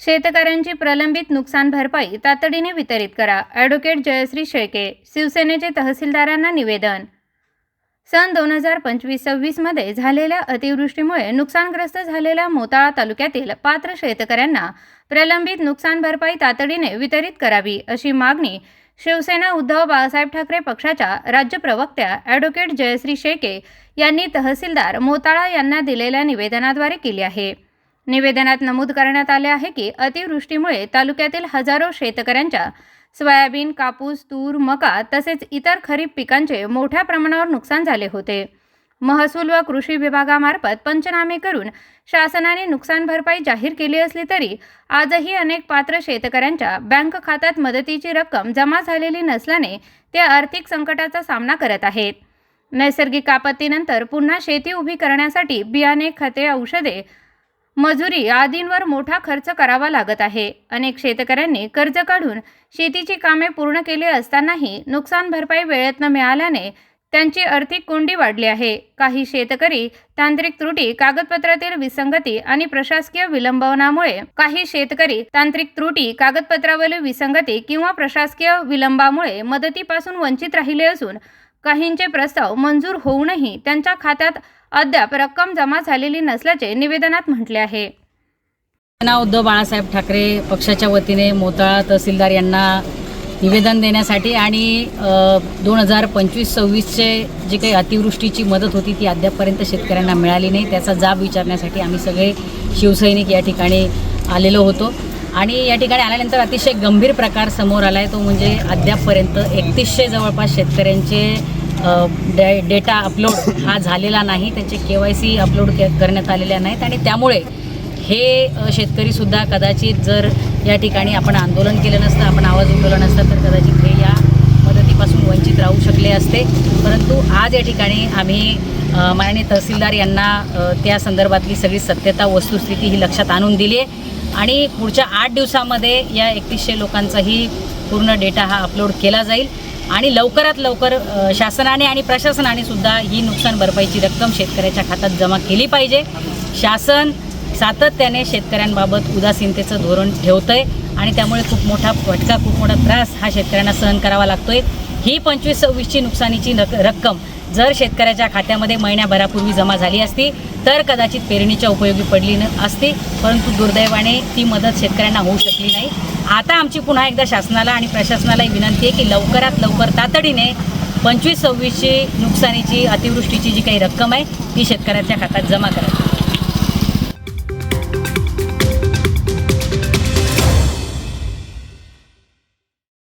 शेतकऱ्यांची प्रलंबित नुकसान भरपाई तातडीने वितरित करा. ॲडव्होकेट जयश्री शेळके, शिवसेनेचे तहसीलदारांना निवेदन. सन 2025-26 मध्ये झालेल्या अतिवृष्टीमुळे नुकसानग्रस्त झालेल्या मोताळा तालुक्यातील पात्र शेतकऱ्यांना प्रलंबित नुकसान भरपाई तातडीने वितरित करावी, अशी मागणी शिवसेना उद्धव बाळासाहेब ठाकरे पक्षाच्या राज्य प्रवक्त्या ॲडव्होकेट जयश्री शेळके यांनी तहसीलदार मोताळा यांना दिलेल्या निवेदनाद्वारे केली आहे. निवेदनात नमूद करण्यात आले आहे की अतिवृष्टीमुळे तालुक्यातील हजारो शेतकऱ्यांच्या सोयाबीन, कापूस, तूर, मका तसेच इतर खरीप पिकांचे मोठ्या प्रमाणावर नुकसान झाले होते. महसूल व कृषी विभागामार्फत पंचनामे करून शासनाने नुकसान भरपाई जाहीर केली असली तरी आजही अनेक पात्र शेतकऱ्यांच्या बँक खात्यात मदतीची रक्कम जमा झालेली नसल्याने ते आर्थिक संकटाचा सामना करत आहेत. नैसर्गिक आपत्तीनंतर पुन्हा शेती उभी करण्यासाठी बियाणे, खते, औषधे, मजुरी आदींवर मोठा खर्च करावा लागत आहे. अनेक शेतकऱ्यांनी कर्ज काढून शेतीची कामे पूर्ण केली असतानाही नुकसान भरपाई वेळेत न मिळाल्याने त्यांची आर्थिक कोंडी वाढली आहे. काही शेतकरी तांत्रिक त्रुटी, कागदपत्रातील विसंगती आणि प्रशासकीय विलंबामुळे मदतीपासून वंचित राहिले असून काहींचे प्रस्ताव मंजूर होऊनही त्यांच्या खात्यात अद्याप रक्कम जमा झालेली नसल्याचे निवेदनात म्हटले आहे. उद्धव बाळासाहेब ठाकरे पक्षाच्या वतीने मोताळा तहसीलदार यांना निवेदन देण्यासाठी आणि 2025-26चे जी काही अतिवृष्टीची मदत होती ती अद्यापपर्यंत शेतकऱ्यांना मिळाली नाही, त्याचा जाब विचारण्यासाठी आम्ही सगळे शिवसैनिक या ठिकाणी आलेलो होतो. आणि या ठिकाणी आल्यानंतर अतिशय गंभीर प्रकार समोर आला आहे. तो म्हणजे अद्यापपर्यंत 3100 जवळपास शेतकऱ्यांचे डेटा अपलोड हा झालेला नाही, त्यांचे KYC अपलोड करण्यात आलेल्या नाहीत आणि त्यामुळे हे शेतकरीसुद्धा कदाचित जर या ठिकाणी आपण आंदोलन केलं नसतं, आपण आवाज उठवला नसता तर कदाचित हे या मदतीपासून वंचित राहू शकले असते. परंतु आज या ठिकाणी आम्ही माननीय तहसीलदार यांना त्या संदर्भातली सगळी सत्यता, वस्तुस्थिती ही लक्षात आणून दिली आहे आणि पुढच्या 8 दिवसामध्ये या 3100 लोकांचाही पूर्ण डेटा हा अपलोड केला जाईल आणि लवकरात लवकर शासनाने आणि प्रशासनाने सुद्धा ही नुकसान भरपाईची रक्कम शेतकऱ्याच्या खात्यात जमा केली पाहिजे. शासन सातत्याने शेतकऱ्यांबाबत उदासीनतेचं धोरण ठेवतंय आणि त्यामुळे खूप मोठा फटका, खूप मोठा त्रास हा शेतकऱ्यांना सहन करावा लागतोय. ही 25-26ची नुकसानीची रक्कम जर शेतकऱ्याच्या खात्यामध्ये महिन्याभरापूर्वी जमा झाली असती तर कदाचित पेरणीच्या उपयोगी पडली असती, परंतु दुर्दैवाने ती मदत शेतकऱ्यांना होऊ शकली नाही. आता आमची पुन्हा एकदा शासनाला आणि प्रशासनालाही विनंती आहे की लवकरात लवकर तातडीने 25-26ची नुकसानीची, अतिवृष्टीची जी काही रक्कम आहे ती शेतकऱ्याच्या खात्यात जमा करा.